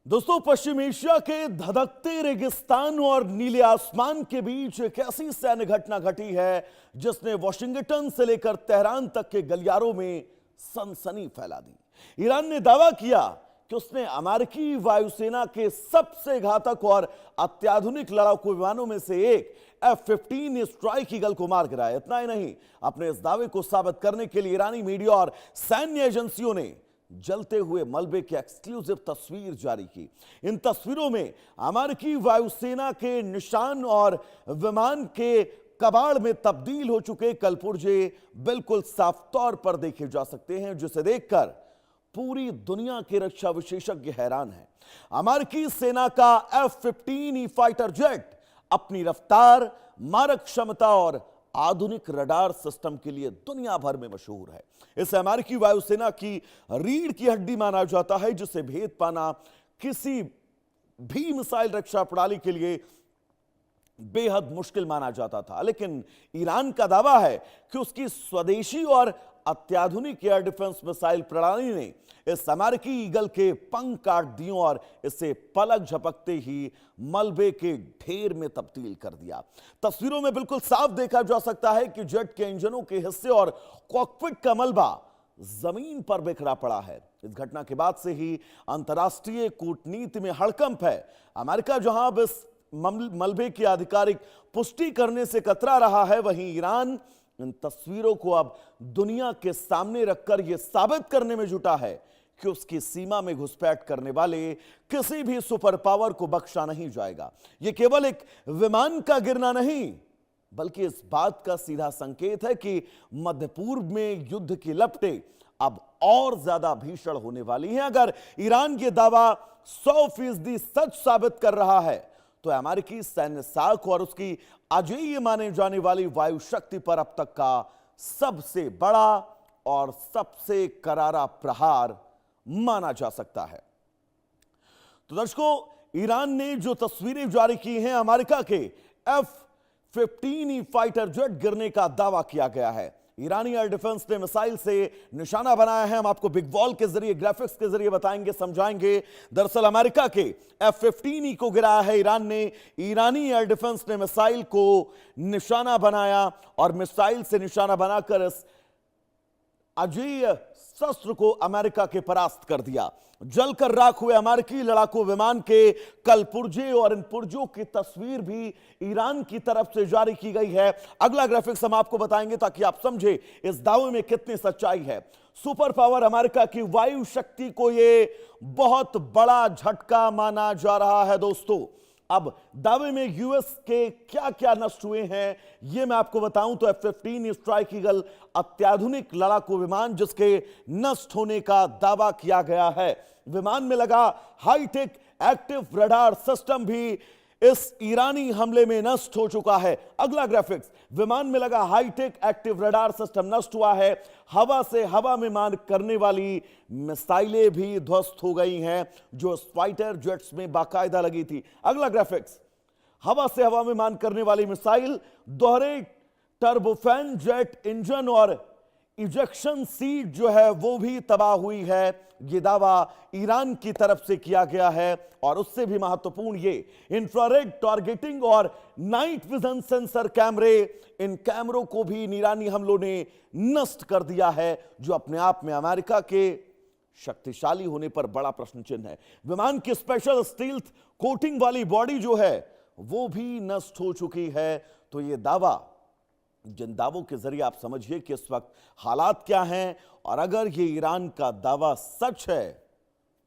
दोस्तों, पश्चिम एशिया के धधकते रेगिस्तान और नीले आसमान के बीच एक ऐसी सैन्य घटना घटी है जिसने वॉशिंगटन से लेकर तेहरान तक के गलियारों में सनसनी फैला दी। ईरान ने दावा किया कि उसने अमेरिकी वायुसेना के सबसे घातक और अत्याधुनिक लड़ाकू विमानों में से एक F-15 स्ट्राइक ईगल को मार गिराया। इतना ही नहीं, अपने इस दावे को साबित करने के लिए ईरानी मीडिया और सैन्य एजेंसियों ने जलते हुए मलबे की एक्सक्लूसिव तस्वीर जारी की। इन तस्वीरों में अमेरिकी वायुसेना के निशान और विमान के कबाड़ में तब्दील हो चुके कलपुर्जे बिल्कुल साफ तौर पर देखे जा सकते हैं, जिसे देखकर पूरी दुनिया के रक्षा विशेषज्ञ हैरान हैं। अमेरिकी सेना का F-15 फाइटर जेट अपनी रफ्तार, मारक क्षमता और आधुनिक रडार सिस्टम के लिए दुनिया भर में मशहूर है। इसे अमेरिकी वायुसेना की रीढ़ की हड्डी माना जाता है, जिसे भेद पाना किसी भी मिसाइल रक्षा प्रणाली के लिए बेहद मुश्किल माना जाता था। लेकिन ईरान का दावा है कि उसकी स्वदेशी और अत्याधुनिक एयर डिफेंस मिसाइल प्रणाली ने इस अमेरिकी ईगल के पंख काट दिए और इसे पलक झपकते ही मलबे के ढेर में तब्दील कर दिया। तस्वीरों में बिल्कुल साफ देखा जा सकता है कि जेट के इंजनों के हिस्से और कॉकपिट का मलबा जमीन पर बिखरा पड़ा है। इस घटना के बाद से ही अंतर्राष्ट्रीय कूटनीति में हड़कंप है। अमेरिका जहां अब इस मलबे की आधिकारिक पुष्टि करने से कतरा रहा है, वहीं ईरान इन तस्वीरों को अब दुनिया के सामने रखकर यह साबित करने में जुटा है कि उसकी सीमा में घुसपैठ करने वाले किसी भी सुपर पावर को बख्शा नहीं जाएगा। यह केवल एक विमान का गिरना नहीं, बल्कि इस बात का सीधा संकेत है कि मध्य पूर्व में युद्ध की लपटें अब और ज्यादा भीषण होने वाली हैं। अगर ईरान ये दावा 100% सच साबित कर रहा है, तो अमेरिकी सैन्य साख और उसकी अजेय माने जाने वाली वायु शक्ति पर अब तक का सबसे बड़ा और सबसे करारा प्रहार माना जा सकता है। तो दर्शकों, ईरान ने जो तस्वीरें जारी की हैं, अमेरिका के F-15 फाइटर जेट गिरने का दावा किया गया है। ईरानी एयर डिफेंस ने मिसाइल से निशाना बनाया है। हम आपको बिग वॉल के जरिए, ग्राफिक्स के जरिए बताएंगे, समझाएंगे। दरअसल अमेरिका के F-15 को गिराया है ईरान ने। ईरानी एयर डिफेंस ने मिसाइल को निशाना बनाया और मिसाइल से निशाना बनाकर इस अजेय शस्त्र को अमेरिका के परास्त कर दिया। जलकर राख हुए अमेरिकी लड़ाकू विमान के कल पुर्जे और इन पुर्जों की तस्वीर भी ईरान की तरफ से जारी की गई है। अगला ग्राफिक्स हम आपको बताएंगे ताकि आप समझे इस दावे में कितनी सच्चाई है। सुपर पावर अमेरिका की वायु शक्ति को यह बहुत बड़ा झटका माना जा रहा है। दोस्तों, अब दावे में यूएस के क्या क्या नष्ट हुए हैं, यह मैं आपको बताऊं तो F-15 स्ट्राइक ईगल अत्याधुनिक लड़ाकू विमान जिसके नष्ट होने का दावा किया गया है। विमान में लगा हाईटेक एक्टिव रडार सिस्टम भी इस ईरानी हमले में नष्ट हो चुका है। अगला ग्राफिक्स, विमान में लगा हाईटेक एक्टिव रडार सिस्टम नष्ट हुआ है। हवा से हवा में मार करने वाली मिसाइलें भी ध्वस्त हो गई हैं जो फाइटर जेट्स में बाकायदा लगी थी। अगला ग्राफिक्स, हवा से हवा में मार करने वाली मिसाइल, दोहरे टर्बोफैन जेट इंजन और इजेक्शन सीट जो है वो भी तबाह हुई है। यह दावा ईरान की तरफ से किया गया है। और उससे भी महत्वपूर्ण, ये इंफ्रारेड टारगेटिंग और नाइट विजन सेंसर कैमरे, इन कैमरों को भी ईरानी हमलों ने नष्ट कर दिया है, जो अपने आप में अमेरिका के शक्तिशाली होने पर बड़ा प्रश्न चिन्ह है। विमान की स्पेशल स्टील्थ कोटिंग वाली बॉडी जो है वो भी नष्ट हो चुकी है। तो यह दावा, जिन दावों के जरिए आप समझिए कि इस वक्त हालात क्या हैं, और अगर ये ईरान का दावा सच है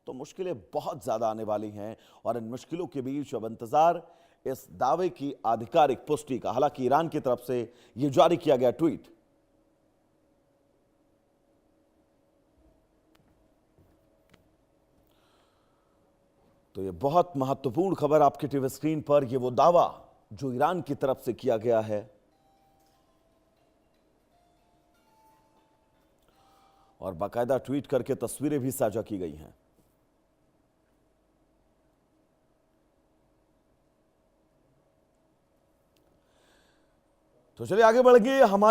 तो मुश्किलें बहुत ज्यादा आने वाली हैं। और इन मुश्किलों के बीच अब इंतजार इस दावे की आधिकारिक पुष्टि का। हालांकि ईरान की तरफ से यह जारी किया गया ट्वीट, तो यह बहुत महत्वपूर्ण खबर आपकी टीवी स्क्रीन पर। यह वो दावा जो ईरान की तरफ से किया गया है और बाकायदा ट्वीट करके तस्वीरें भी साझा की गई हैं। तो चलिए आगे बढ़ेंगे। हमारे